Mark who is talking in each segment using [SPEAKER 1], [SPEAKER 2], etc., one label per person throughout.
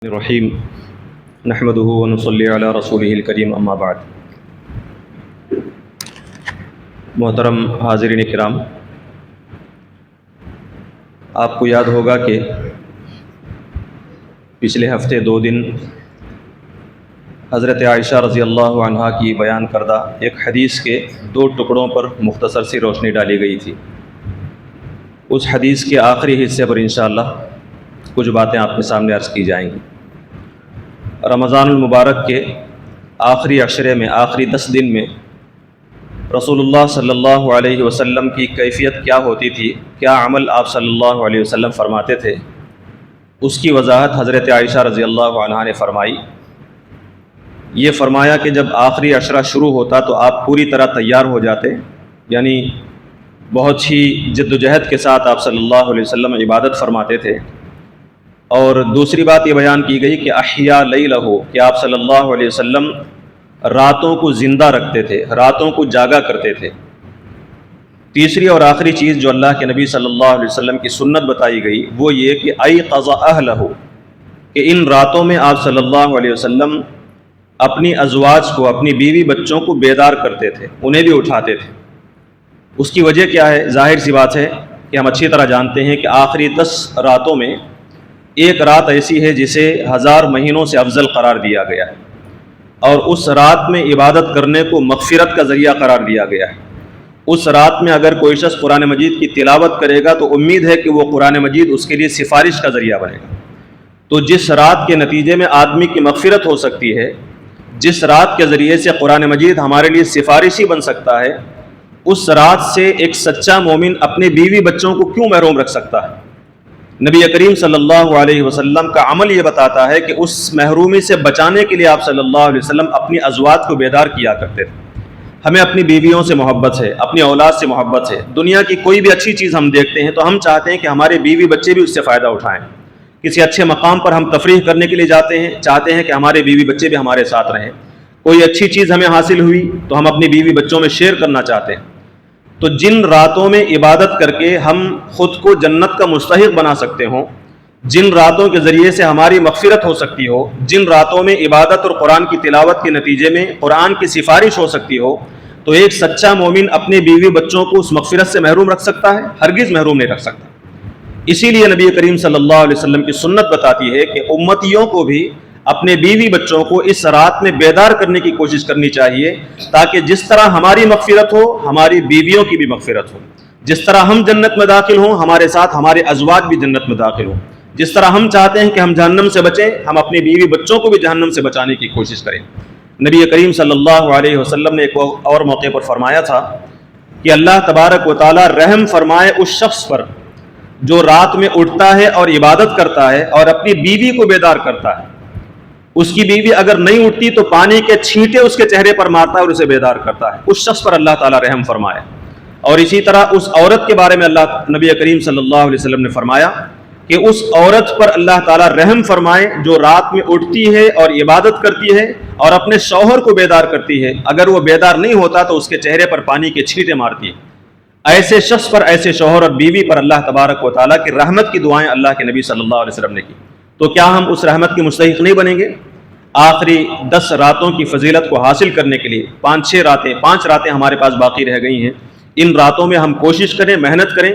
[SPEAKER 1] الرحیم نحمدہ ونصلی علی رسولہ الکریم اما بعد۔ محترم حاضرین کرام، آپ کو یاد ہوگا کہ پچھلے ہفتے 2 دن حضرت عائشہ رضی اللہ عنہا کی بیان کردہ ایک حدیث کے 2 ٹکڑوں پر مختصر سی روشنی ڈالی گئی تھی۔ اس حدیث کے آخری حصے پر انشاءاللہ کچھ باتیں آپ کے سامنے عرض کی جائیں گی۔ رمضان المبارک کے آخری عشرے میں، آخری 10 دن میں رسول اللہ صلی اللہ علیہ وسلم کی کیفیت کیا ہوتی تھی، کیا عمل آپ صلی اللہ علیہ وسلم فرماتے تھے، اس کی وضاحت حضرت عائشہ رضی اللہ عنہا نے فرمائی۔ یہ فرمایا کہ جب آخری عشرہ شروع ہوتا تو آپ پوری طرح تیار ہو جاتے، یعنی بہت ہی جد و جہد کے ساتھ آپ صلی اللہ علیہ وسلم عبادت فرماتے تھے۔ اور دوسری بات یہ بیان کی گئی کہ احیا لیلہ، کہ آپ صلی اللہ علیہ وسلم راتوں کو زندہ رکھتے تھے، راتوں کو جاگا کرتے تھے۔ تیسری اور آخری چیز جو اللہ کے نبی صلی اللہ علیہ وسلم کی سنت بتائی گئی وہ یہ کہ ایقظ اہلہ، کہ ان راتوں میں آپ صلی اللہ علیہ وسلم اپنی ازواج کو، اپنی بیوی بچوں کو بیدار کرتے تھے، انہیں بھی اٹھاتے تھے۔ اس کی وجہ کیا ہے؟ ظاہر سی بات ہے کہ ہم اچھی طرح جانتے ہیں کہ آخری 10 راتوں میں ایک رات ایسی ہے جسے 1000 مہینوں سے افضل قرار دیا گیا ہے، اور اس رات میں عبادت کرنے کو مغفرت کا ذریعہ قرار دیا گیا ہے۔ اس رات میں اگر کوئی شخص قرآن مجید کی تلاوت کرے گا تو امید ہے کہ وہ قرآن مجید اس کے لیے سفارش کا ذریعہ بنے گا۔ تو جس رات کے نتیجے میں آدمی کی مغفرت ہو سکتی ہے، جس رات کے ذریعے سے قرآن مجید ہمارے لیے سفارشی بن سکتا ہے، اس رات سے ایک سچا مومن اپنے بیوی بچوں کو کیوں محروم رکھ سکتا ہے؟ نبی کریم صلی اللہ علیہ وسلم کا عمل یہ بتاتا ہے کہ اس محرومی سے بچانے کے لیے آپ صلی اللہ علیہ وسلم اپنی ازواج کو بیدار کیا کرتے تھے۔ ہمیں اپنی بیویوں سے محبت ہے، اپنی اولاد سے محبت ہے۔ دنیا کی کوئی بھی اچھی چیز ہم دیکھتے ہیں تو ہم چاہتے ہیں کہ ہمارے بیوی بچے بھی اس سے فائدہ اٹھائیں۔ کسی اچھے مقام پر ہم تفریح کرنے کے لیے جاتے ہیں، چاہتے ہیں کہ ہمارے بیوی بچے بھی ہمارے ساتھ رہیں۔ کوئی اچھی چیز ہمیں حاصل ہوئی تو ہم اپنی بیوی بچوں میں شیئر کرنا چاہتے ہیں۔ تو جن راتوں میں عبادت کر کے ہم خود کو جنت کا مستحق بنا سکتے ہوں، جن راتوں کے ذریعے سے ہماری مغفرت ہو سکتی ہو، جن راتوں میں عبادت اور قرآن کی تلاوت کے نتیجے میں قرآن کی سفارش ہو سکتی ہو، تو ایک سچا مومن اپنے بیوی بچوں کو اس مغفرت سے محروم رکھ سکتا ہے؟ ہرگز محروم نہیں رکھ سکتا۔ اسی لیے نبی کریم صلی اللہ علیہ وسلم کی سنت بتاتی ہے کہ امتیوں کو بھی اپنے بیوی بچوں کو اس رات میں بیدار کرنے کی کوشش کرنی چاہیے، تاکہ جس طرح ہماری مغفرت ہو، ہماری بیویوں کی بھی مغفرت ہو۔ جس طرح ہم جنت میں داخل ہوں، ہمارے ساتھ ہمارے ازواج بھی جنت میں داخل ہوں۔ جس طرح ہم چاہتے ہیں کہ ہم جہنم سے بچیں، ہم اپنی بیوی بچوں کو بھی جہنم سے بچانے کی کوشش کریں۔ نبی کریم صلی اللہ علیہ وسلم نے ایک اور موقع پر فرمایا تھا کہ اللہ تبارک و تعالی رحم فرمائے اس شخص پر جو رات میں اٹھتا ہے اور عبادت کرتا ہے اور اپنی بیوی کو بیدار کرتا ہے۔ اس کی بیوی اگر نہیں اٹھتی تو پانی کے چھینٹے اس کے چہرے پر مارتا ہے اور اسے بیدار کرتا ہے۔ اس شخص پر اللہ تعالی رحم فرمائے۔ اور اسی طرح اس عورت کے بارے میں نبی کریم صلی اللہ علیہ وسلم نے فرمایا کہ اس عورت پر اللہ تعالیٰ رحم فرمائے جو رات میں اٹھتی ہے اور عبادت کرتی ہے اور اپنے شوہر کو بیدار کرتی ہے۔ اگر وہ بیدار نہیں ہوتا تو اس کے چہرے پر پانی کے چھینٹے مارتی ہے۔ ایسے شخص پر، ایسے شوہر اور بیوی پر اللہ تبارک و تعالیٰ کی رحمت کی دعائیں اللہ کے نبی صلی اللہ علیہ وسلم نے کی۔ تو کیا ہم اس رحمت کے مستحق نہیں بنیں گے؟ آخری 10 راتوں کی فضیلت کو حاصل کرنے کے لیے 5 راتیں ہمارے پاس باقی رہ گئی ہیں۔ ان راتوں میں ہم کوشش کریں، محنت کریں،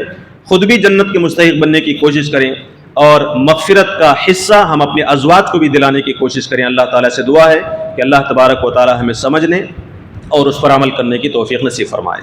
[SPEAKER 1] خود بھی جنت کے مستحق بننے کی کوشش کریں، اور مغفرت کا حصہ ہم اپنے ازواج کو بھی دلانے کی کوشش کریں۔ اللہ تعالیٰ سے دعا ہے کہ اللہ تبارک و تعالیٰ ہمیں سمجھنے اور اس پر عمل کرنے کی توفیق نصیب فرمائے۔